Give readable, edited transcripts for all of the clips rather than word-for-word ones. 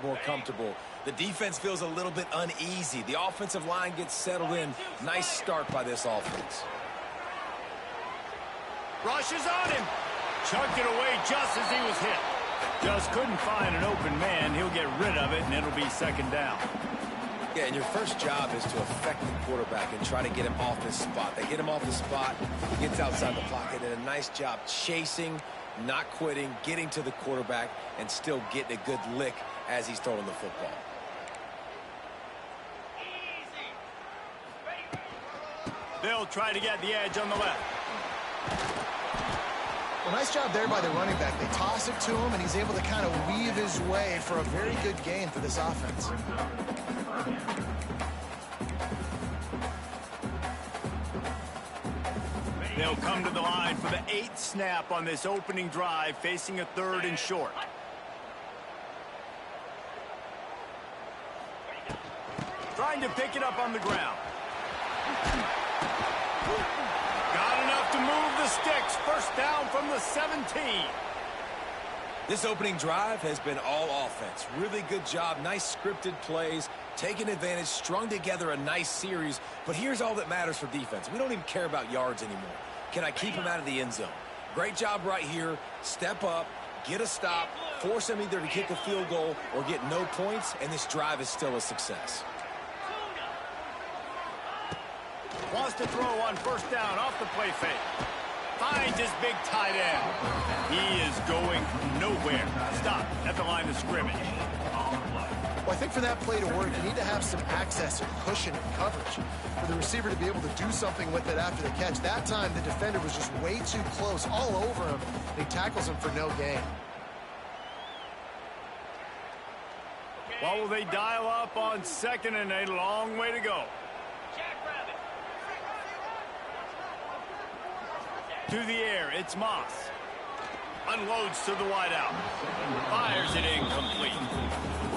more comfortable. The defense feels a little bit uneasy. The offensive line gets settled in. Nice start by this offense. Rushes on him. Chucked it away just as he was hit. Just couldn't find an open man. He'll get rid of it, and it'll be second down. Yeah, and your first job is to affect the quarterback and try to get him off his spot. They get him off the spot, he gets outside the pocket, and a nice job chasing, not quitting, getting to the quarterback, and still getting a good lick as he's throwing the football. They'll try to get the edge on the left. Well, nice job there by the running back. They toss it to him, and he's able to kind of weave his way for a very good gain for this offense. They'll come to the line for the 8th snap on this opening drive, facing a 3rd and short. Trying to pick it up on the ground. Got enough to move the sticks. First down from the 17. This opening drive has been all offense. Really good job. Nice scripted plays. Taking advantage. Strung together a nice series. But here's all that matters for defense. We don't even care about yards anymore. Can I keep him out of the end zone? Great job right here. Step up. Get a stop. Force him either to kick a field goal or get no points. And this drive is still a success. Wants to throw on first down off the play fake. Finds his big tight end. He is going nowhere. Stop at the line of scrimmage. Well, I think for that play to work, you need to have some access and cushion and coverage for the receiver to be able to do something with it after the catch. That time, the defender was just way too close, all over him, and he tackles him for no gain. What will they dial up on 2nd and a long way to go? To the air, it's Moss. Unloads to the wideout. Fires it incomplete.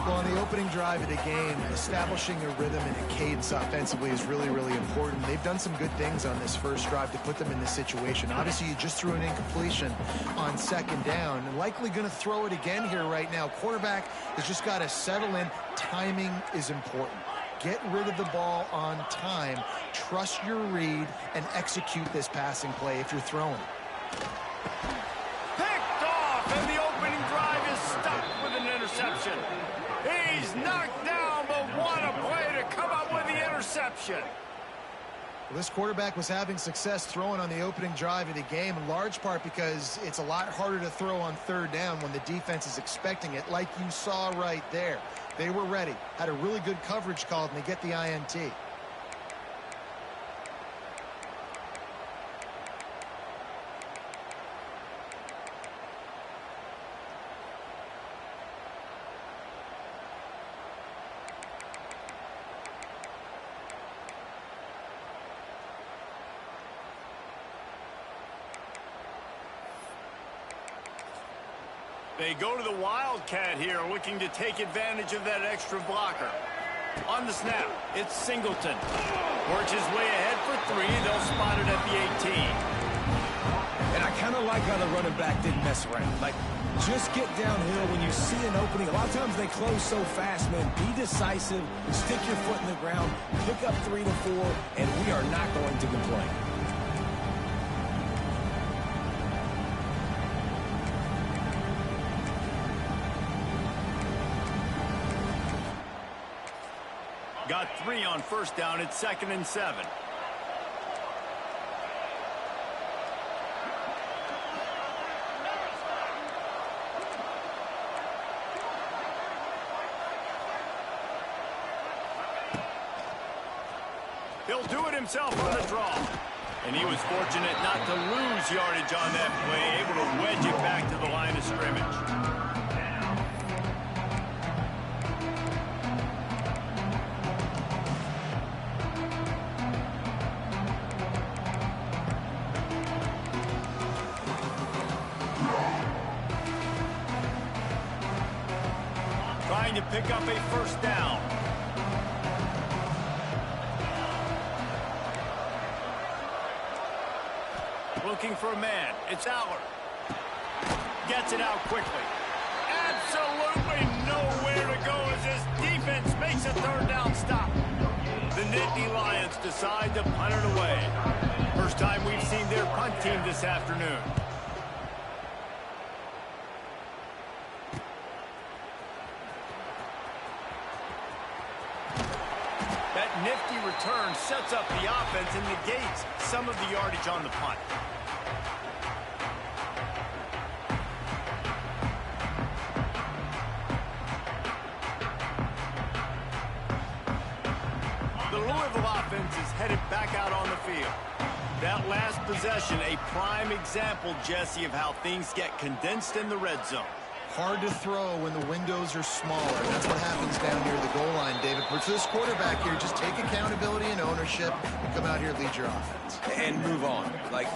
Well, on the opening drive of the game, establishing a rhythm and a cadence offensively is really, really important. They've done some good things on this first drive to put them in this situation. Obviously, you just threw an incompletion on 2nd down. And likely going to throw it again here right now. Quarterback has just got to settle in. Timing is important. Get rid of the ball on time. Trust your read and execute this passing play if you're throwing. Picked off, and the opening drive is stopped with an interception. He's knocked down, but what a play to come up with the interception. Well, this quarterback was having success throwing on the opening drive of the game, in large part because it's a lot harder to throw on 3rd down when the defense is expecting it, like you saw right there. They were ready, had a really good coverage call, and they get the INT. They go to the Wildcat here, looking to take advantage of that extra blocker. On the snap, it's Singleton. Works his way ahead for 3. They'll spot it at the 18. And I kind of like how the running back didn't mess around. Like, just get downhill when you see an opening. A lot of times they close so fast, man. Be decisive, stick your foot in the ground, pick up 3 to 4, and we are not going to complain. Got 3 on first down. It's 2nd and 7. He'll do it himself on the draw. And he was fortunate not to lose yardage on that play, able to wedge it back to the line of scrimmage. Trying to pick up a first down. Looking for a man. It's Aller. Gets it out quickly. Absolutely nowhere to go decide to punt it away. First time we've seen their punt team this afternoon. That nifty return sets up the offense and negates some of the yardage on the punt. The Louisville offense is headed back out on the field. That last possession, a prime example, Jesse, of how things get condensed in the red zone. Hard to throw when the windows are smaller. That's what happens down near the goal line, David. But for this quarterback here, just take accountability and ownership and come out here and lead your offense. And move on. Like,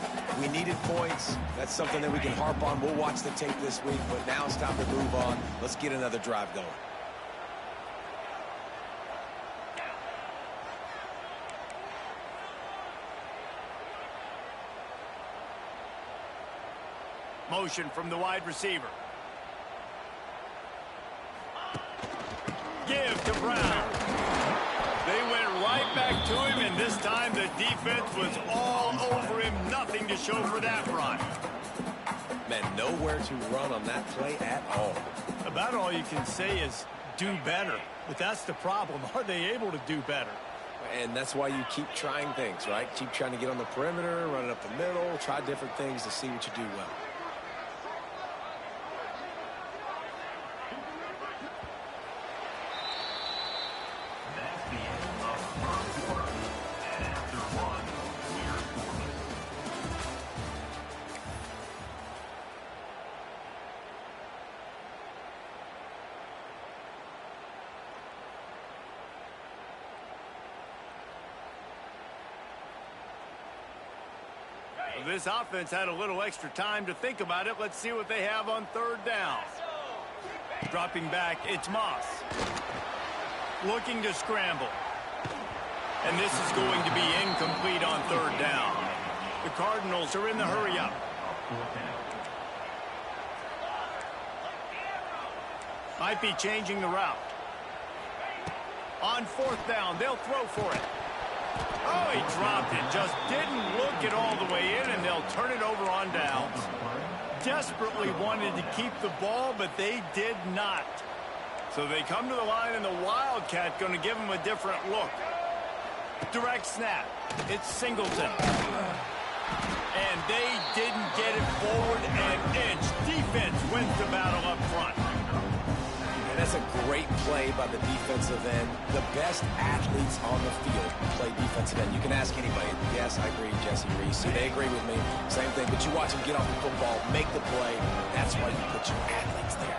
we needed points. That's something that we can harp on. We'll watch the tape this week, but now it's time to move on. Let's get another drive going. Motion from the wide receiver. Give to Brown. They went right back to him, and this time the defense was all over him. Nothing to show for that run. Man, nowhere to run on that play at all. About all you can say is do better. But that's the problem. Are they able to do better? And that's why you keep trying things, right? Keep trying to get on the perimeter, run it up the middle, try different things to see what you do well. This offense had a little extra time to think about it. Let's see what they have on third down. Dropping back, it's Moss. Looking to scramble. And this is going to be incomplete on third down. The Cardinals are in the hurry-up. Might be changing the route. On fourth down, they'll throw for it. Oh, he dropped it. Just didn't look it all the way in, and they'll turn it over on downs. Desperately wanted to keep the ball, but they did not. So they come to the line, and the Wildcat going to give them a different look. Direct snap. It's Singleton. And they didn't get it forward an inch. Defense wins the battle up front. And that's a great play by the defensive end. The best athletes on the field play defensive end. You can ask anybody. Yes, I agree, Jesse Reese. They agree with me. Same thing. But you watch them get off the football, make the play. That's why you put your athletes there.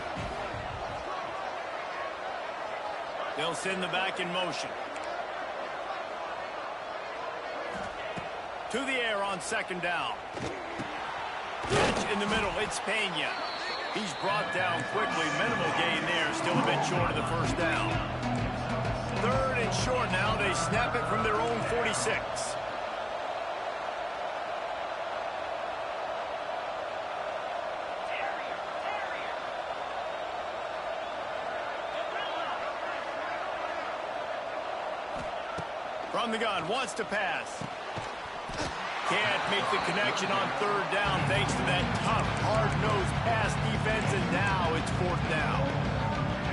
They'll send the back in motion. To the air on second down. Catch in the middle. It's Penn. He's brought down quickly. Minimal gain there. Still a bit short of the first down. Third and short now. They snap it from their own 46. From the gun. Wants to pass. Can't make the connection on third down thanks to that tough, hard-nosed pass defense, and now it's fourth down.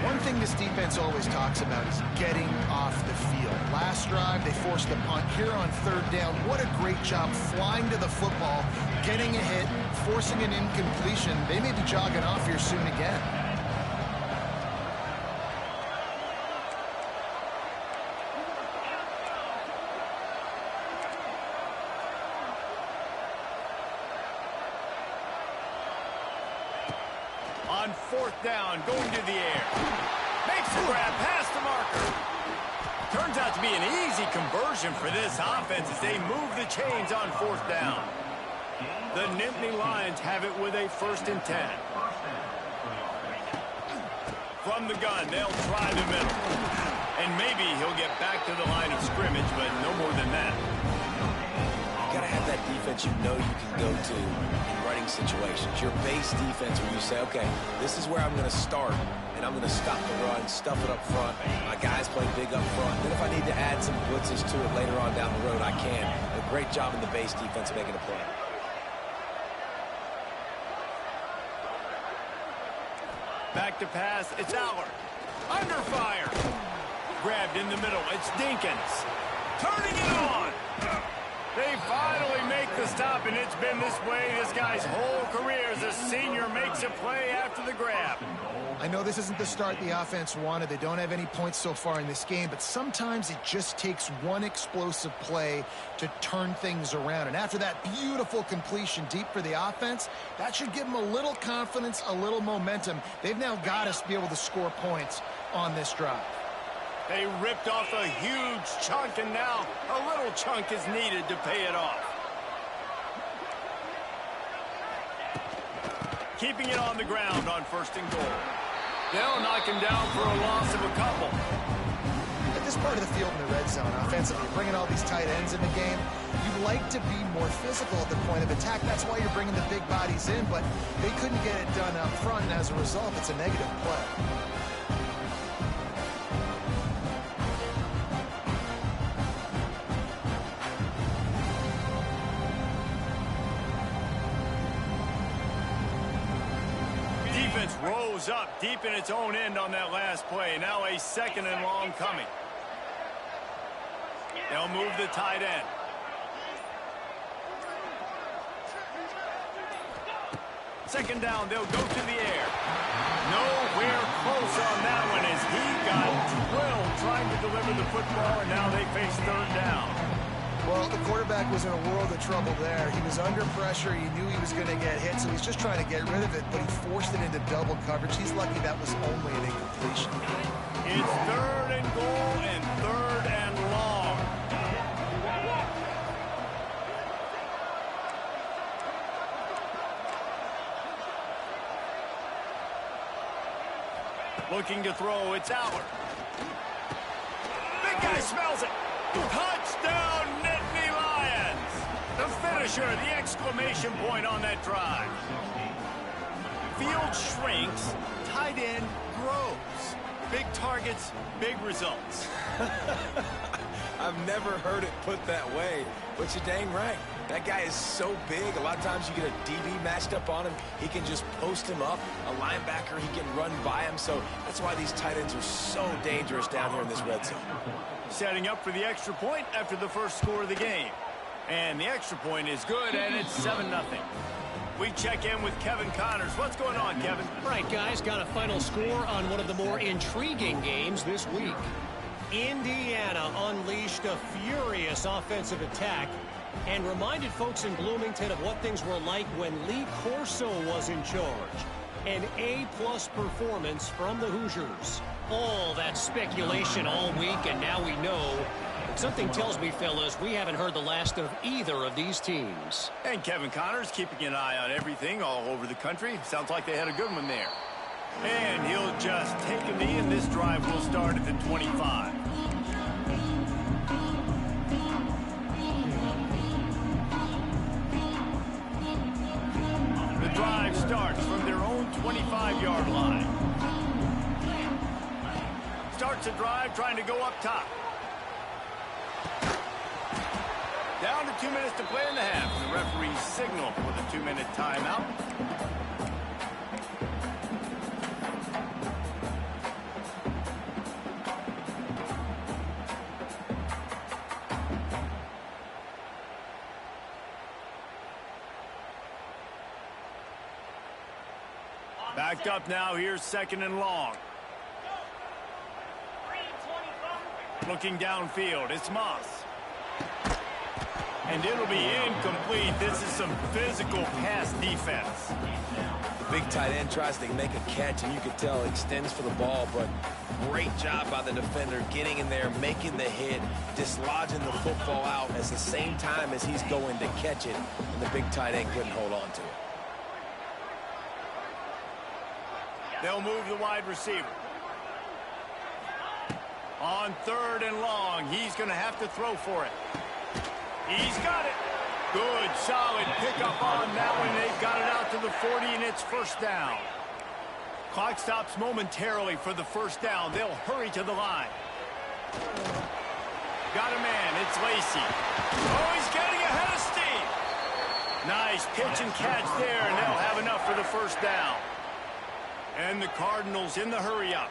One thing this defense always talks about is getting off the field. Last drive, they forced a punt. Here on third down, what a great job flying to the football, getting a hit, forcing an incompletion. They may be jogging off here soon again. On fourth down, going to the air. Makes the grab past the marker. Turns out to be an easy conversion for this offense as they move the chains on fourth down. The Nittany Lions have it with a 1st and 10. From the gun, they'll try the middle. And maybe he'll get back to the line of scrimmage, but no more than that. You gotta have that defense you know you can go to in running situations. Your base defense where you say, okay, this is where I'm going to start, and I'm going to stop the run, stuff it up front. My guys play big up front. Then if I need to add some blitzes to it later on down the road, I can. A great job in the base defense making a play. Back to pass. It's Allard. Under fire. Grabbed in the middle. It's Dinkins. Turning it on. They finally make the stop, and it's been this way this guy's whole career as a senior makes a play after the grab. I know this isn't the start the offense wanted. They don't have any points so far in this game, but sometimes it just takes one explosive play to turn things around. And after that beautiful completion deep for the offense, that should give them a little confidence, a little momentum. They've now got us to be able to score points on this drive. They ripped off a huge chunk, and now a little chunk is needed to pay it off. Keeping it on the ground on 1st and goal. They'll knock him down for a loss of a couple. At this part of the field in the red zone, offensively, bringing all these tight ends in the game, you'd like to be more physical at the point of attack. That's why you're bringing the big bodies in, but they couldn't get it done up front, and as a result, it's a negative play. Defense rose up deep in its own end on that last play. Now a 2nd and long coming. They'll move the tight end. Second down, they'll go to the air. Nowhere close on that one as he got drilled trying to deliver the football, and now they face 3rd down. Well, the quarterback was in a world of trouble there. He was under pressure. He knew he was going to get hit, so he's just trying to get rid of it, but he forced it into double coverage. He's lucky that was only an incompletion. It's 3rd and goal and 3rd and long. Looking to throw, it's Allard. Big guy smells it. Touchdown, Nittany Lions! The finisher, the exclamation point on that drive. Field shrinks, tight end grows. Big targets, big results. I've never heard it put that way, but you're dang right. That guy is so big. A lot of times you get a DB matched up on him. He can just post him up. A linebacker, he can run by him. So that's why these tight ends are so dangerous down here in this red zone. Setting up for the extra point after the first score of the game. And the extra point is good, and it's 7-0. We check in with Kevin Connors. What's going on, Kevin? Right, guys, got a final score on one of the more intriguing games this week. Indiana unleashed a furious offensive attack and reminded folks in Bloomington of what things were like when Lee Corso was in charge. An A-plus performance from the Hoosiers. All that speculation all week, and now we know. Something tells me, fellas, we haven't heard the last of either of these teams. And Kevin Connors keeping an eye on everything all over the country. Sounds like they had a good one there. And he'll just take a knee, and this drive will start at the 25. The drive starts from their own 25-yard line. Starts a drive trying to go up top. Down to 2 minutes to play in the half. The referee signal for the 2-minute timeout. Backed up now. Here's 2nd and long. Looking downfield. It's Moss. And it'll be incomplete. This is some physical pass defense. The big tight end tries to make a catch, and you can tell extends for the ball, but great job by the defender getting in there, making the hit, dislodging the football out at the same time as he's going to catch it, and the big tight end couldn't hold on to it. They'll move the wide receiver. On 3rd and long, he's going to have to throw for it. He's got it. Good, solid pickup on that one. They've got it out to the 40, and it's first down. Clock stops momentarily for the first down. They'll hurry to the line. Got a man. It's Lacy. Oh, he's getting ahead of steam. Nice pitch and catch there, and they'll have enough for the first down. And the Cardinals in the hurry-up.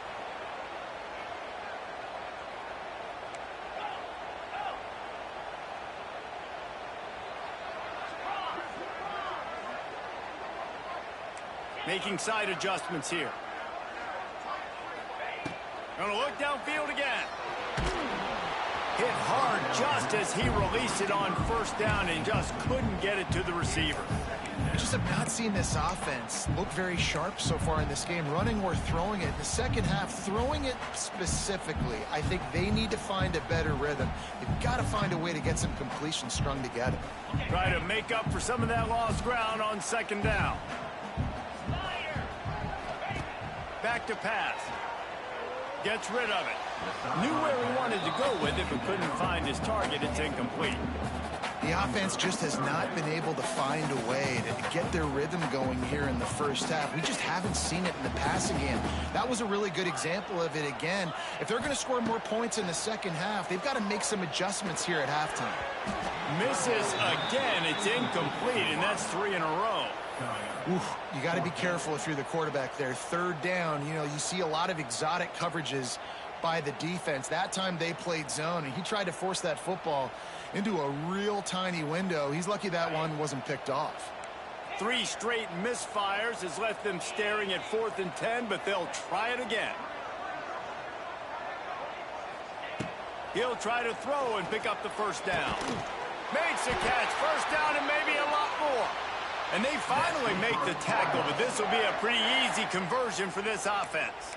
Making side adjustments here. Gonna look downfield again. Hit hard just as he released it on first down and just couldn't get it to the receiver. I just have not seen this offense look very sharp so far in this game, running or throwing it. In the second half, throwing it specifically, I think they need to find a better rhythm. They've got to find a way to get some completions strung together. Try to make up for some of that lost ground on second down. Back to pass. Gets rid of it. Knew where he wanted to go with it, but couldn't find his target. It's incomplete. The offense just has not been able to find a way to get their rhythm going here in the first half. We just haven't seen it in the passing game. That was a really good example of it again. If they're going to score more points in the second half, they've got to make some adjustments here at halftime. Misses again. It's incomplete, and that's 3 in a row. Oof, you got to be careful if you're the quarterback there. Third down, you know, you see a lot of exotic coverages by the defense. That time they played zone, and he tried to force that football into a real tiny window. He's lucky that one wasn't picked off. 3 straight misfires has left them staring at 4th and 10, but they'll try it again. He'll try to throw and pick up the first down. Makes a catch. First down and maybe a lot more. And they finally make the tackle, but this will be a pretty easy conversion for this offense.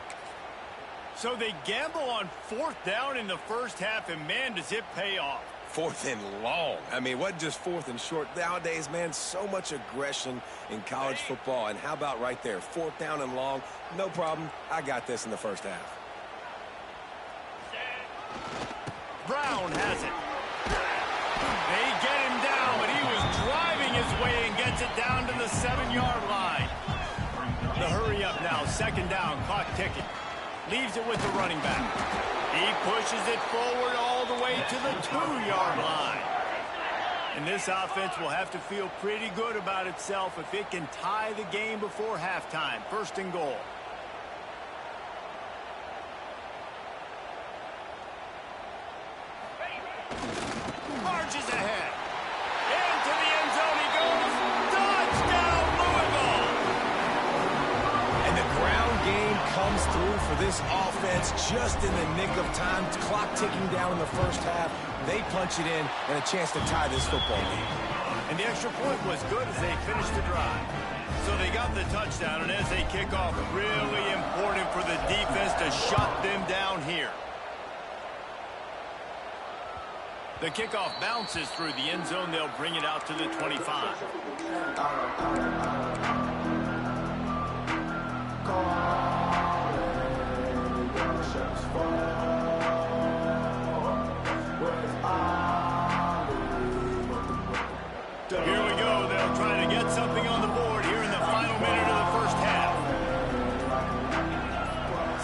So they gamble on 4th down in the first half, and man, does it pay off. 4th and long. I mean, what just 4th and short? Nowadays, man, so much aggression in college football. And how about right there? 4th down and long. No problem. I got this in the first half. Brown has it. They get him down, but he was driving his way and gets it down to the 7-yard line. The hurry up now, second down, clock ticking. Leaves it with the running back. He pushes it forward all the way to the 2-yard line. And this offense will have to feel pretty good about itself if it can tie the game before halftime. First and goal. Marches ahead. Into the end zone he goes. Touchdown, Louisville! And the ground game comes through for this offense just in the nick of time. Clock ticking down in the first half. They punch it in and a chance to tie this football game. And the extra point was good as they finished the drive. So they got the touchdown, and as they kick off, really important for the defense to shut them down here. The kickoff bounces through the end zone. They'll bring it out to the 25. Here we go. They'll try to get something on the board here in the final minute of the first half.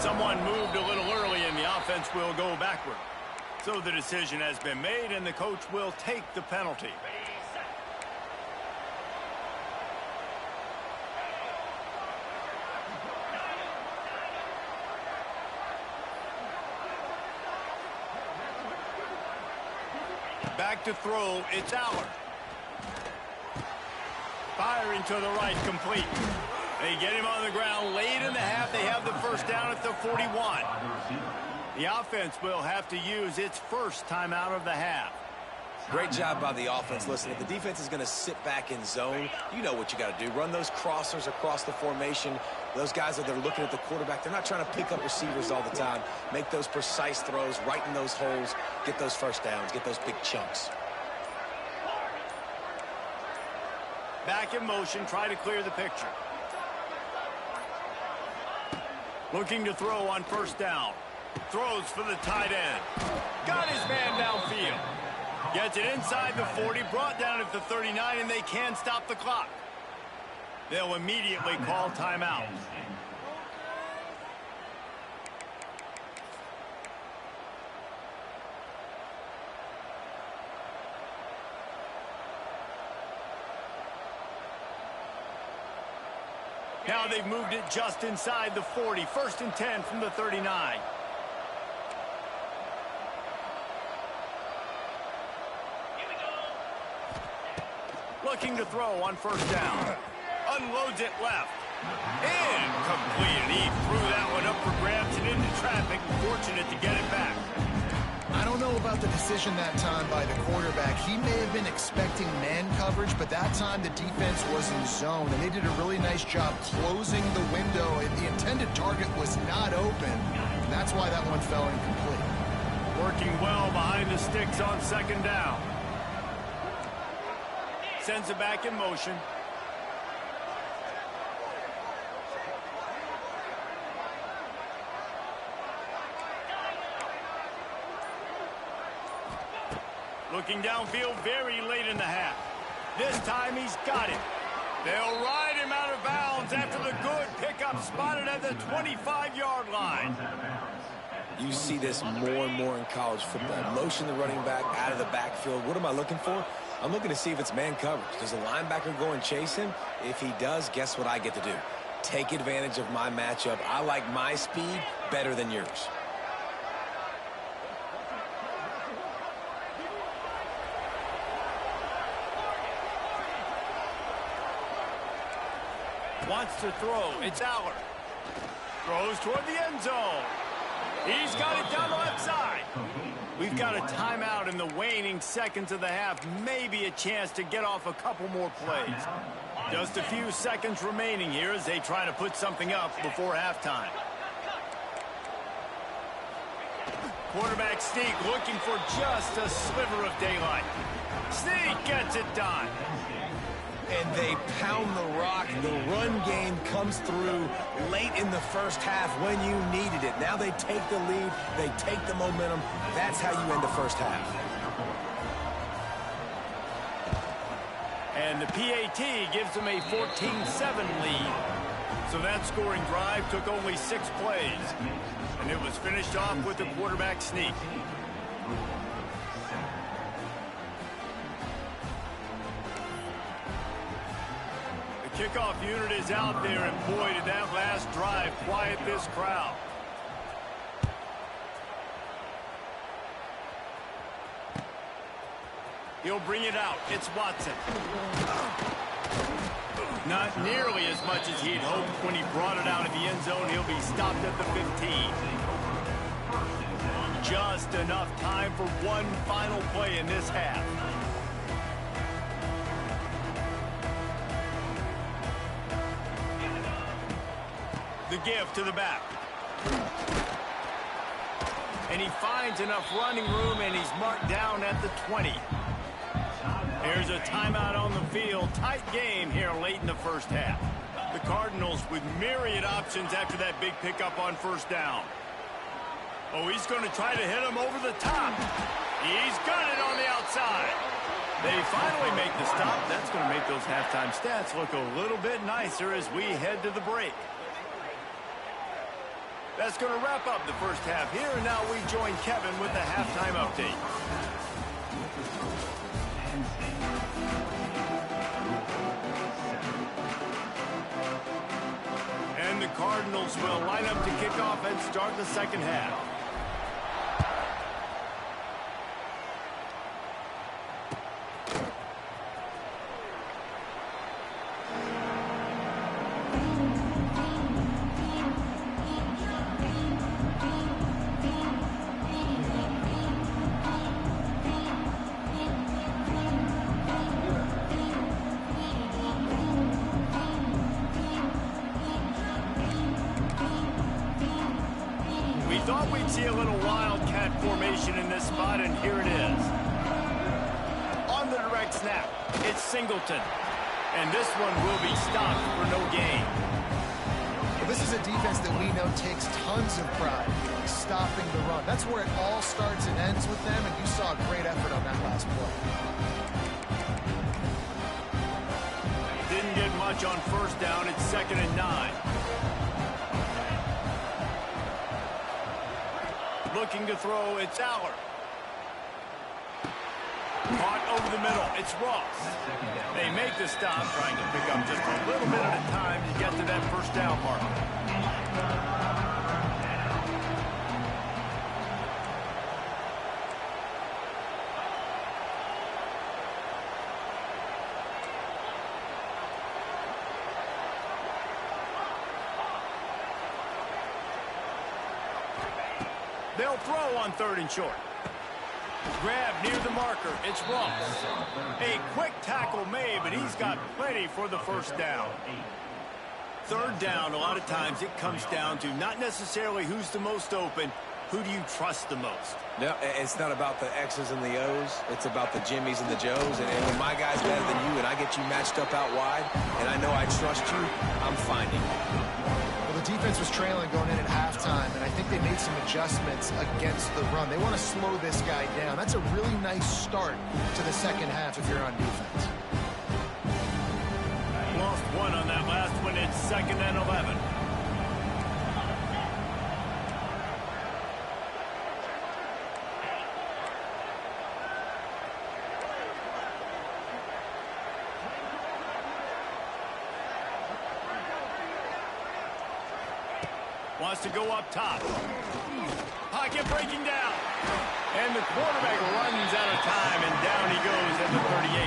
Someone moved a little early, and the offense will go backward. So the decision has been made, and the coach will take the penalty. Back to throw, it's Aller. Firing to the right, complete. They get him on the ground late in the half. They have the first down at the 41. The offense will have to use its first timeout of the half. Great job by the offense. Listen, if the defense is going to sit back in zone, you know what you got to do. Run those crossers across the formation. Those guys that are looking at the quarterback, they're not trying to pick up receivers all the time. Make those precise throws, right in those holes, get those first downs, get those big chunks. Back in motion, try to clear the picture. Looking to throw on first down. Throws for the tight end. Got his man downfield. Gets it inside the 40, brought down at the 39, and they can stop the clock. They'll immediately call timeout. Now they've moved it just inside the 40. 1st and 10 from the 39. Looking to throw on 1st down. Unloads it left. Incomplete. He threw that one up for grabs and into traffic. Fortunate to get it back. I don't know about the decision that time by the quarterback. He may have been expecting man coverage, but that time the defense was in zone, and they did a really nice job closing the window, and the intended target was not open. And that's why that one fell incomplete. Working well behind the sticks on 2nd down. Sends it back in motion. Looking downfield very late in the half. This time he's got it. They'll ride him out of bounds after the good pickup spotted at the 25-yard line. You see this more and more in college football. Motion the running back out of the backfield. What am I looking for? I'm looking to see if it's man coverage. Does the linebacker go and chase him? If he does, guess what I get to do? Take advantage of my matchup. I like my speed better than yours. Wants to throw. It's Aller. Throws toward the end zone. He's got it down the left side. We've got a timeout in the waning seconds of the half. Maybe a chance to get off a couple more plays. Just a few seconds remaining here as they try to put something up before halftime. Quarterback sneak looking for just a sliver of daylight. Sneak gets it done. And they pound the rock. The run game comes through late in the 1st half when you needed it. Now they take the lead. They take the momentum. That's how you end the 1st half. And the PAT gives them a 14-7 lead. So that scoring drive took only 6 plays. And it was finished off with a quarterback sneak. Kickoff unit is out there, and boy, did that last drive quiet this crowd. He'll bring it out. It's Watson. Not nearly as much as he'd hoped when he brought it out of the end zone. He'll be stopped at the 15. Just enough time for one final play in this half. The give to the back. And he finds enough running room, and he's marked down at the 20. Here's a timeout on the field. Tight game here late in the 1st half. The Cardinals with myriad options after that big pickup on 1st down. Oh, he's going to try to hit him over the top. He's got it on the outside. They finally make the stop. That's going to make those halftime stats look a little bit nicer as we head to the break. That's going to wrap up the 1st half here, and now we join Kevin with the halftime update. And the Cardinals will line up to kick off and start the 2nd half. Thought we'd see a little wildcat formation in this spot, and here it is. On the direct snap, it's Singleton. And this one will be stopped for no gain. Well, This is a defense that we know takes tons of pride in stopping the run. That's where it all starts and ends with them, and you saw a great effort on that last play. Didn't get much on first down. It's 2nd and 9. Looking to throw, it's Aller. Caught over the middle, it's Ross. They make the stop, trying to pick up just a little bit at a time to get to that first down mark. They'll throw on 3rd and short. Grab near the marker. It's Ross. A quick tackle made, but he's got plenty for the first down. 3rd down, a lot of times it comes down to not necessarily who's the most open, who do you trust the most? No, it's not about the X's and the O's. It's about the Jimmies and the Joes. And when my guy's better than you and I get you matched up out wide, and I know I trust you, I'm finding you. Well, the defense was trailing going in at halftime, and I think they made some adjustments against the run. They want to slow this guy down. That's a really nice start to the second half if you're on defense. Lost one on that last one. It's 2nd and 11. Wants to go up top. Pocket breaking down. And the quarterback runs out of time, and down he goes at the 38.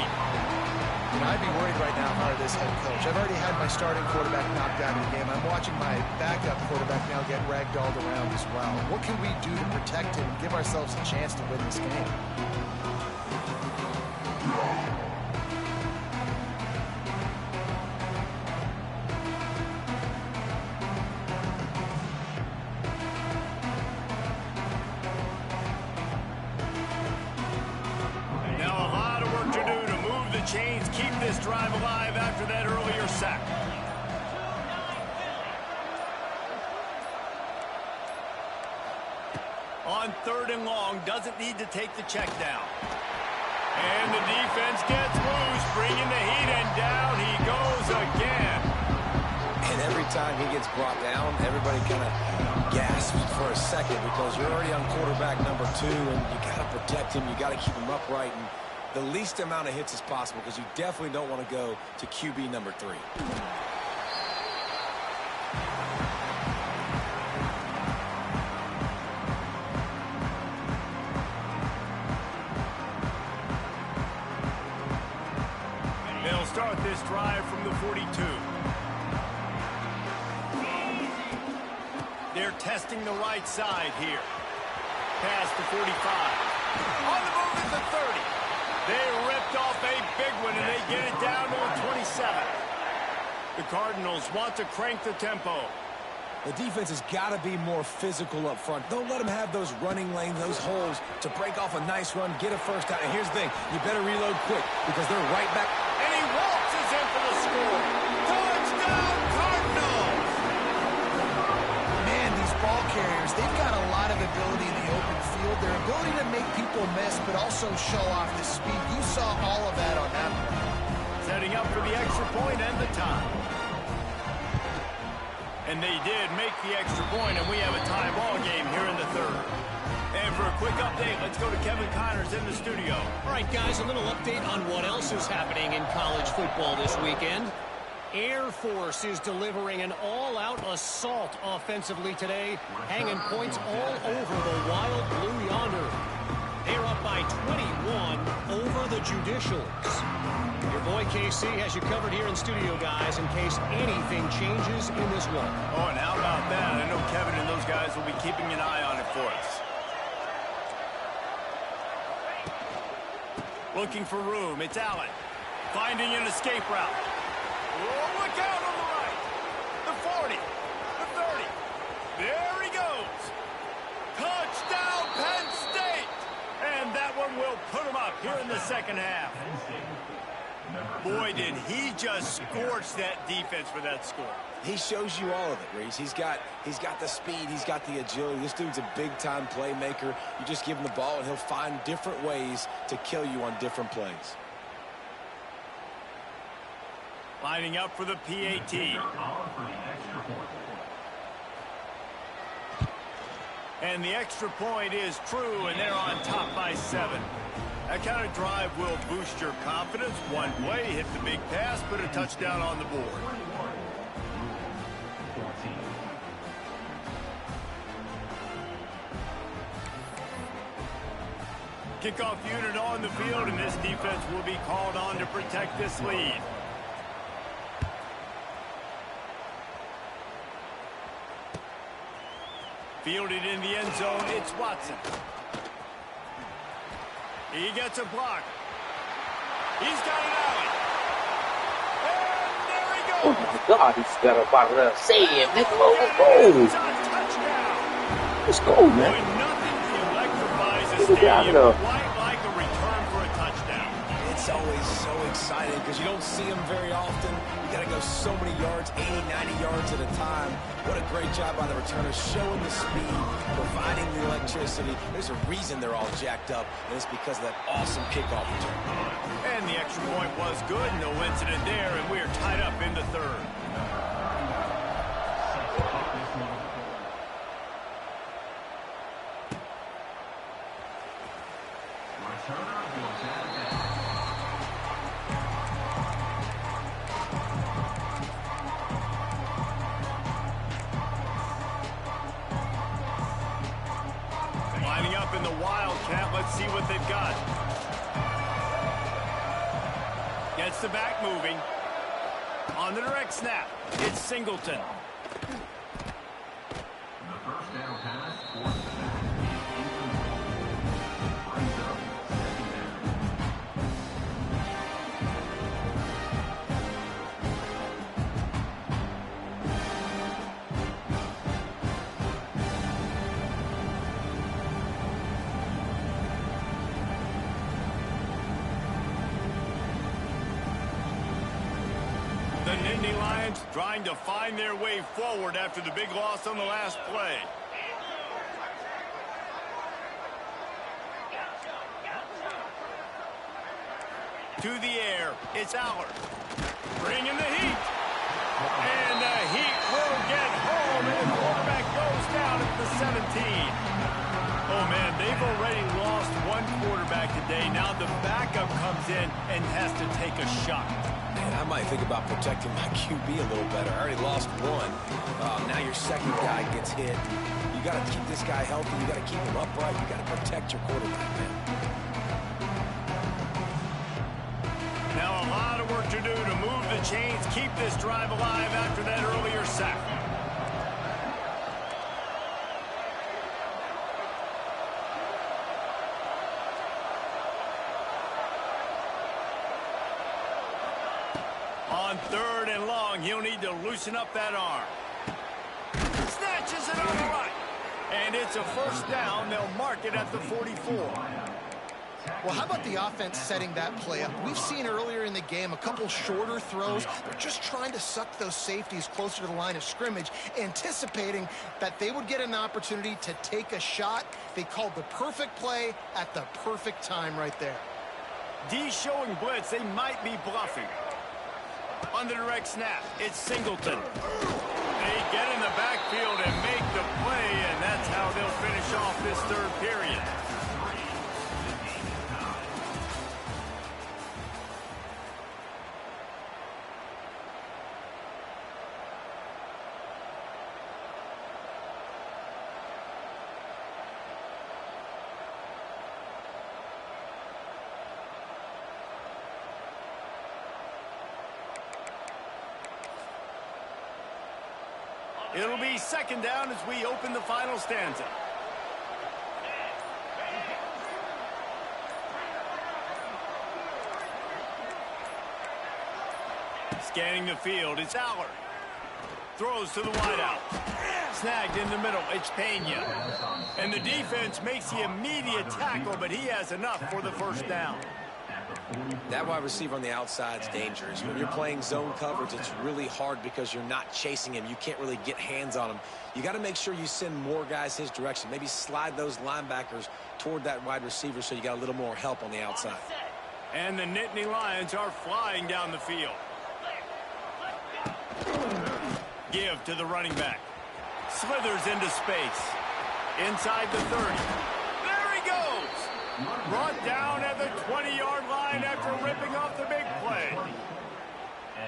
You know, I'd be worried right now if I were this head coach. I've already had my starting quarterback knocked out of the game. I'm watching my backup quarterback now get ragdolled around as well. What can we do to protect him and give ourselves a chance to win this game? Chains keep this drive alive after that earlier sack. On 3rd and long, doesn't need to take the check down. And the defense gets loose, bringing the heat, and down he goes again. And every time he gets brought down, everybody kind of gasps for a second because you're already on quarterback number 2, and you got to protect him. You got to keep him upright and the least amount of hits as possible because you definitely don't want to go to QB number 3. They'll start this drive from the 42. They're testing the right side here. Past the 45. On the move at the 30. They ripped off a big one, and they get it down to the 27. The Cardinals want to crank the tempo. The defense has got to be more physical up front. Don't let them have those running lanes, those holes to break off a nice run, get a first down. And here's the thing, you better reload quick because they're right back. And he waltzes in for the score. Touchdown, Cardinals! Man, these ball carriers, they've got a lot of ability in the open field. Their ability to make people miss, but also show off the speed. You saw all of that on that play. Setting up for the extra point and the tie. And they did make the extra point, and we have a tie ball game here in the 3rd. And for a quick update, let's go to Kevin Connors in the studio. All right, guys, a little update on what else is happening in college football this weekend. Air Force is delivering an all-out assault offensively today, hanging points all over the Wild Blue Yonder. They're up by 21 over the Judicials. Your boy KC has you covered here in studio, guys, in case anything changes in this one. Oh, and how about that? I know Kevin and those guys will be keeping an eye on it for us. Looking for room. It's Allen. Finding an escape route. Oh, look out on the right. The 40. The 30. There he goes. Touchdown, Penn State. And that one will put him up here in the second half. Boy, did he just scorch that defense for that score. He shows you all of it, Reese. He's got the speed. He's got the agility. This dude's a big-time playmaker. You just give him the ball, and he'll find different ways to kill you on different plays. Lining up for the PAT. And the extra point is true, and they're on top by 7. That kind of drive will boost your confidence. One play, hit the big pass, put a touchdown on the board. Kickoff unit on the field, and this defense will be called on to protect this lead. Fielded in the end zone, it's Watson. He gets a block. He's got an alley. And there he goes. Oh my God, he's got a bottle of save. Let's go. Let's go, man. Boy, nothing electrifies a stadium quite like a return for a touchdown. It's always so exciting because you don't see them very often. You got to go so many yards, 80, 90 yards at a time. What a great job by the returners, showing the speed, providing the electricity. There's a reason they're all jacked up, and it's because of that awesome kickoff return. And the extra point was good. No incident there, and we're tied up in the third. Lining up in the Wildcat. Let's see what they've got. Gets the back moving. On the direct snap, it's Singleton. The first down pass for The Nittany Lions trying to find their way forward after the big loss on the last play. To the air, it's Allard. Bringing the heat. And the heat will get home, and the quarterback goes down at the 17. Oh, man, they've already lost one quarterback today. Now the backup comes in and has to take a shot. Man, I might think about protecting my QB a little better. I already lost one. Now your second guy gets hit. You got to keep this guy healthy. You got to keep him upright. You got to protect your quarterback, man. Now a lot of work to do to move the chains, keep this drive alive after that earlier sack. On 3rd and long, he'll need to loosen up that arm. Snatches it on the right. And it's a first down. They'll mark it at the 44. Well, how about the offense setting that play up? We've seen earlier in the game a couple shorter throws. They're just trying to suck those safeties closer to the line of scrimmage, anticipating that they would get an opportunity to take a shot. They called the perfect play at the perfect time right there. D showing blitz. They might be bluffing. On the direct snap, it's Singleton. They get in the backfield and make the play, and that's how they'll finish off this third period. It'll be second down as we open the final stanza. Scanning the field, it's Allard. Throws to the wideout. Snagged in the middle, it's Pena. And the defense makes the immediate tackle, but he has enough for the first down. That wide receiver on the outside is dangerous. When you're playing zone coverage, it's really hard because you're not chasing him. You can't really get hands on him. You got to make sure you send more guys his direction. Maybe slide those linebackers toward that wide receiver so you got a little more help on the outside. And the Nittany Lions are flying down the field. Give to the running back. Slithers into space. Inside the 30. There he goes! Brought down at the 20-yard line after ripping off the big play.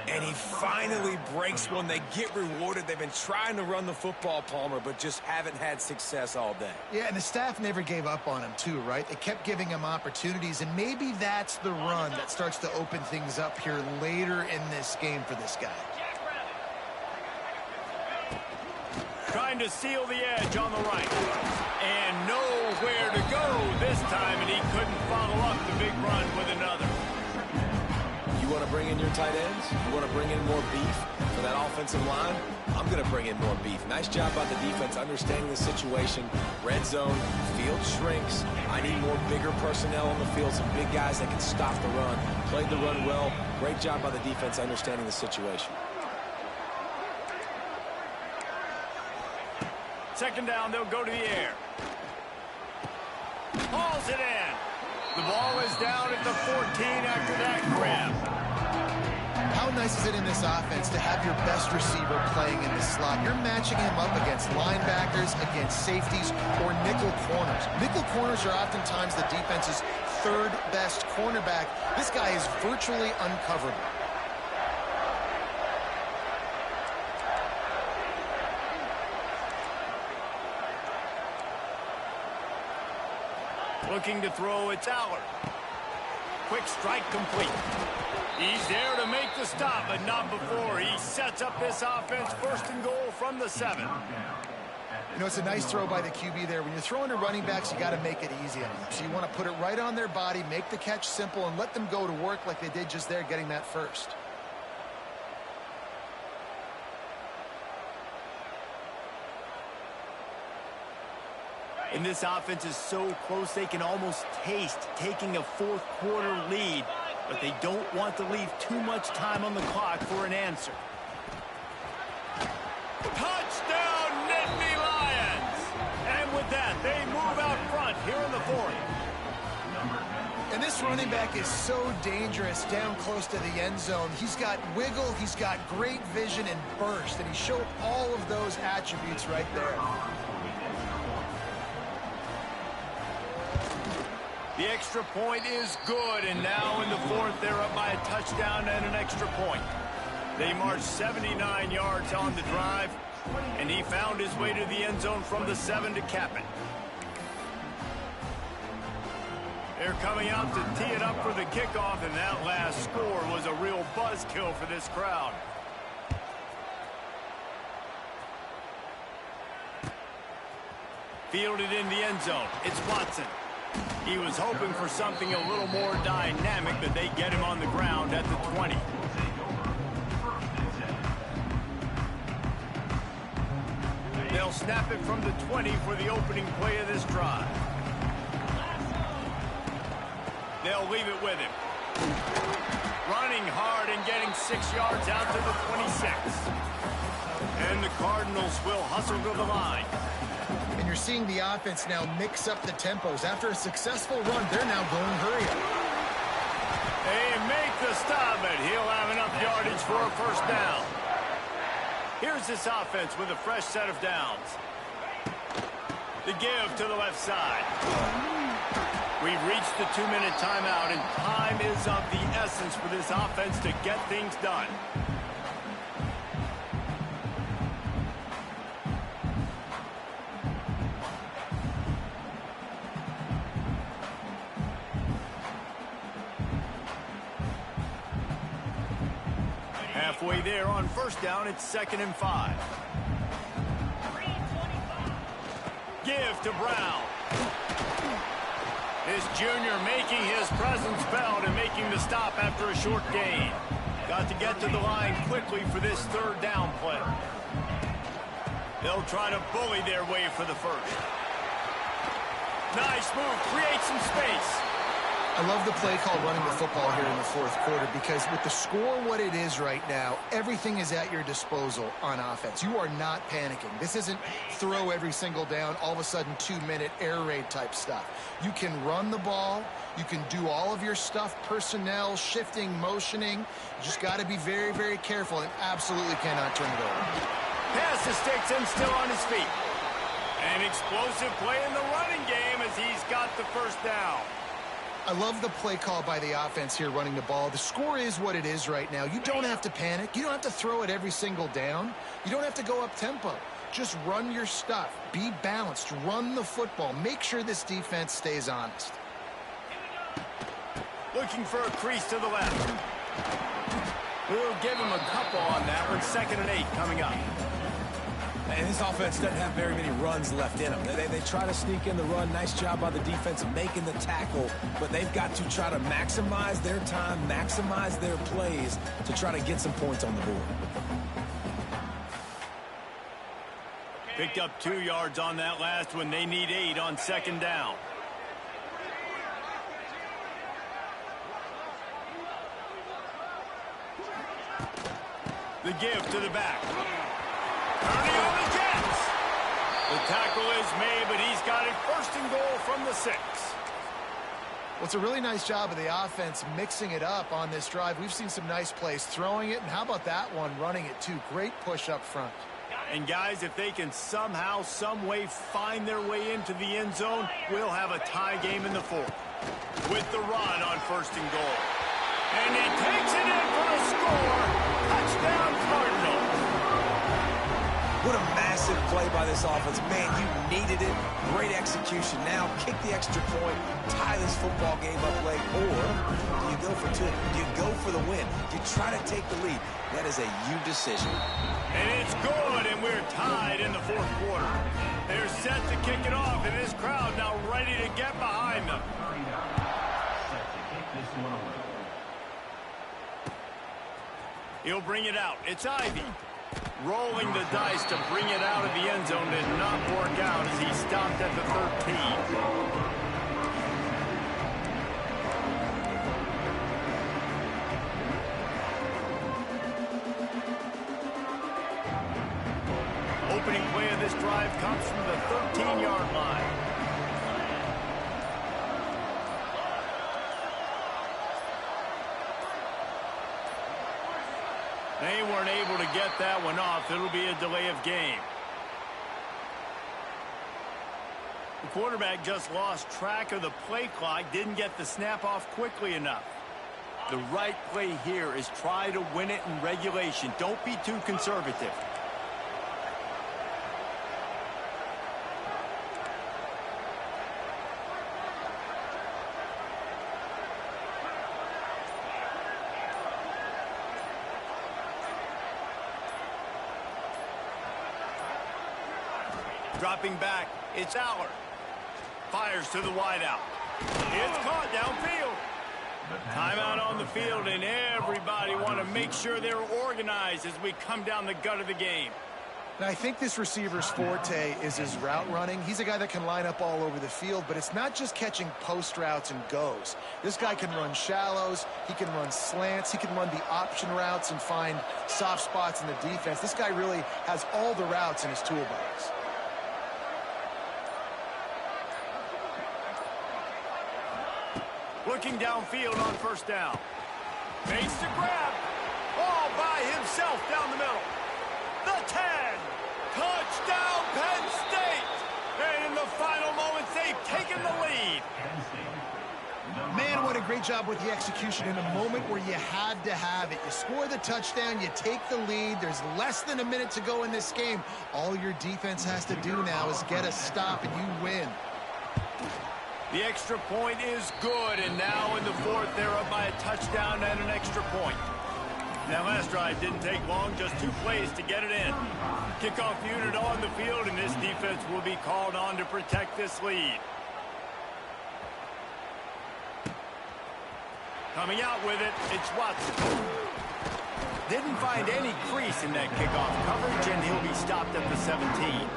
And he finally breaks one. They get rewarded. They've been trying to run the football, Palmer, but just haven't had success all day. Yeah, and the staff never gave up on him, too, right? They kept giving him opportunities, and maybe that's the run that starts to open things up here later in this game for this guy. Trying to seal the edge on the right. And nowhere to go this time, and he couldn't follow up the big run with another. You want to bring in your tight ends? You want to bring in more beef for that offensive line? I'm going to bring in more beef. Nice job by the defense understanding the situation. Red zone, field shrinks. I need more bigger personnel on the field, some big guys that can stop the run. Played the run well. Great job by the defense understanding the situation. Second down, they'll go to the air. Hauls it in. The ball is down at the 14 after that grab. How nice is it in this offense to have your best receiver playing in the slot? You're matching him up against linebackers, against safeties, or nickel corners. Nickel corners are oftentimes the defense's third best cornerback. This guy is virtually uncoverable. Looking to throw, it's Allard. Quick strike complete. He's there to make the stop, but not before. He sets up this offense first and goal from the 7. You know, it's a nice throw by the QB there. When you're throwing to running backs, you got to make it easy on them. So you want to put it right on their body, make the catch simple, and let them go to work like they did just there, getting that first. And this offense is so close they can almost taste taking a fourth quarter lead, but they don't want to leave too much time on the clock for an answer. Touchdown, Nittany Lions! And with that, they move out front here in the 4th. And this running back is so dangerous down close to the end zone. He's got wiggle, he's got great vision and burst, and he showed all of those attributes right there. The extra point is good, and now in the 4th, they're up by a touchdown and an extra point. They marched 79 yards on the drive, and he found his way to the end zone from the 7 to cap it. They're coming out to tee it up for the kickoff, and that last score was a real buzzkill for this crowd. Fielded in the end zone. It's Watson. He was hoping for something a little more dynamic, but they get him on the ground at the 20. They'll snap it from the 20 for the opening play of this drive. They'll leave it with him. Running hard and getting 6 yards out to the 26. And the Cardinals will hustle to the line. And you're seeing the offense now mix up the tempos. After a successful run, they're now going hurry up. They make the stop, but he'll have enough yardage for a first down. Here's this offense with a fresh set of downs. The give to the left side. We've reached the 2-minute timeout, and time is of the essence for this offense to get things done. Halfway there on first down, it's 2nd and 5. Give to Brown. This junior making his presence felt and making the stop after a short gain. Got to get to the line quickly for this 3rd down play. They'll try to bully their way for the first. Nice move, create some space. I love the play call running the football here in the fourth quarter because with the score what it is right now, everything is at your disposal on offense. You are not panicking. This isn't throw every single down, all of a sudden 2-minute air raid type stuff. You can run the ball. You can do all of your stuff, personnel, shifting, motioning. You just got to be very, very careful and absolutely cannot turn it over. Pass the sticks and still on his feet. An explosive play in the running game as he's got the first down. I love the play call by the offense here running the ball. The score is what it is right now. You don't have to panic. You don't have to throw it every single down. You don't have to go up tempo. Just run your stuff. Be balanced. Run the football. Make sure this defense stays honest. Looking for a crease to the left. We'll give him a couple on that one. 2nd and 8 coming up. And this offense doesn't have very many runs left in them. They try to sneak in the run. Nice job by the defense of making the tackle. But they've got to try to maximize their time, maximize their plays to try to get some points on the board. Picked up 2 yards on that last one. They need 8 on 2nd down. The give to the back. Turning on the Jets. The tackle is made, but he's got it 1st and goal from the 6. Well, it's a really nice job of the offense mixing it up on this drive. We've seen some nice plays throwing it, and how about that one running it too? Great push up front. And guys, if they can somehow, some way find their way into the end zone, we'll have a tie game in the 4th. With the run on 1st and goal. And he takes it in for a score. Touchdown Cardinals. What a massive play by this offense. Man, you needed it. Great execution. Now kick the extra point, tie this football game up late, or do you go for 2? Do you go for the win? Do you try to take the lead? That is a you decision. And it's good, and we're tied in the 4th quarter. They're set to kick it off, and this crowd now ready to get behind them. He'll bring it out. It's Ivy. Rolling the dice to bring it out of the end zone did not work out as he stopped at the 13. Opening play of this drive comes from the 13-yard line. They weren't able to get that one off. It'll be a delay of game. The quarterback just lost track of the play clock, didn't get the snap off quickly enough. The right play here is try to win it in regulation. Don't be too conservative. Dropping back, it's Allard. Fires to the wideout. It's caught downfield. Timeout on the field, and everybody want to make sure they're organized as we come down the gut of the game. And I think this receiver's forte is his route running. He's a guy that can line up all over the field, but it's not just catching post routes and goes. This guy can run shallows, he can run slants, he can run the option routes and find soft spots in the defense. This guy really has all the routes in his toolbox. Looking downfield on 1st down. Makes the grab. All by himself down the middle. The 10. Touchdown, Penn State. And in the final moments, they've taken the lead. Man, what a great job with the execution in a moment where you had to have it. You score the touchdown, you take the lead. There's less than a minute to go in this game. All your defense has to do now is get a stop and you win. The extra point is good, and now in the 4th, they're up by a touchdown and an extra point. That last drive didn't take long, just 2 plays to get it in. Kickoff unit on the field, and this defense will be called on to protect this lead. Coming out with it, it's Watson. Didn't find any crease in that kickoff coverage, and he'll be stopped at the 17.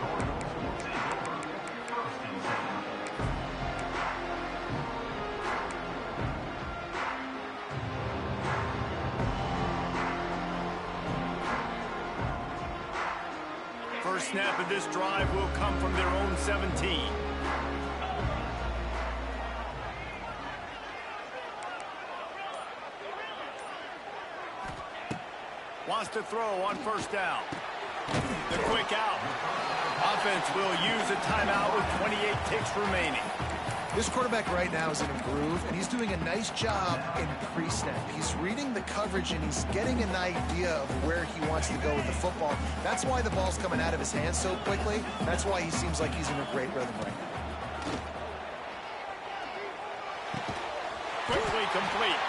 snap of this drive will come from their own 17. Wants to throw on first down. The quick out. Offense will use a timeout with 28 ticks remaining. This quarterback right now is in a groove, and he's doing a nice job in pre-snap. He's reading the coverage, and he's getting an idea of where he wants to go with the football. That's why the ball's coming out of his hands so quickly. That's why he seems like he's in a great rhythm right now. Quickly complete.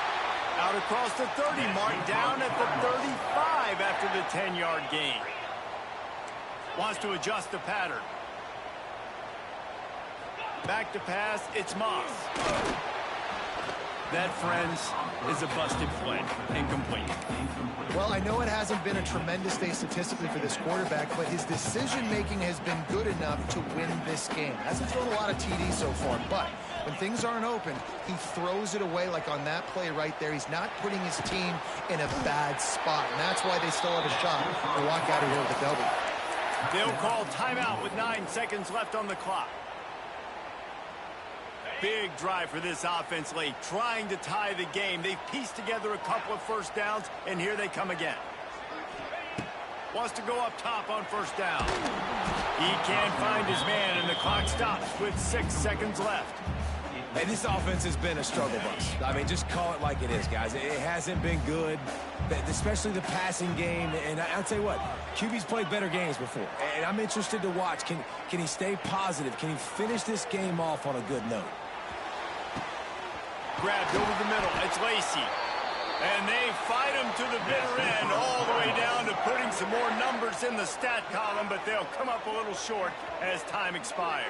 Out across the 30 mark, down at the 35 after the 10-yard gain. Wants to adjust the pattern. Back to pass, it's Moss. That, friends, is a busted play. Incomplete. Well, I know it hasn't been a tremendous day statistically for this quarterback, but his decision-making has been good enough to win this game. Hasn't thrown a lot of TDs so far, but when things aren't open, he throws it away like on that play right there. He's not putting his team in a bad spot, and that's why they still have a shot to walk out of here with a W. They'll call timeout with 9 seconds left on the clock. Big drive for this offense late, trying to tie the game. They've pieced together a couple of first downs, and here they come again. Wants to go up top on first down. He can't find his man, and the clock stops with 6 seconds left. Hey, this offense has been a struggle bus. I mean, just call it like it is, guys. It hasn't been good, especially the passing game. And I'll tell you what, QB's played better games before. And I'm interested to watch. Can he stay positive? Can he finish this game off on a good note? Grabbed over the middle. It's Lacey. And they fight him to the bitter end, all the way down to putting some more numbers in the stat column, but they'll come up a little short as time expires.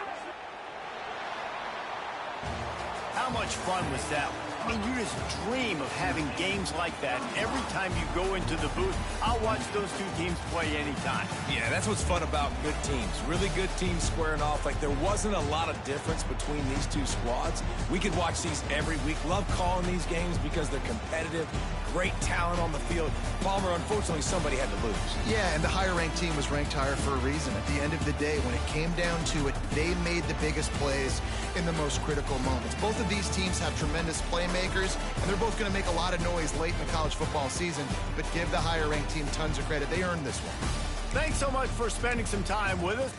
How much fun was that? I mean, you just dream of having games like that. Every time you go into the booth, I'll watch those two teams play anytime. Yeah, that's what's fun about good teams. Really good teams squaring off. Like, there wasn't a lot of difference between these two squads. We could watch these every week. Love calling these games because they're competitive. Great talent on the field. Palmer, unfortunately, somebody had to lose. Yeah, and the higher-ranked team was ranked higher for a reason. At the end of the day, when it came down to it, they made the biggest plays in the most critical moments. Both of these teams have tremendous playmakers, and they're both going to make a lot of noise late in the college football season, but give the higher-ranked team tons of credit. They earned this one. Thanks so much for spending some time with us.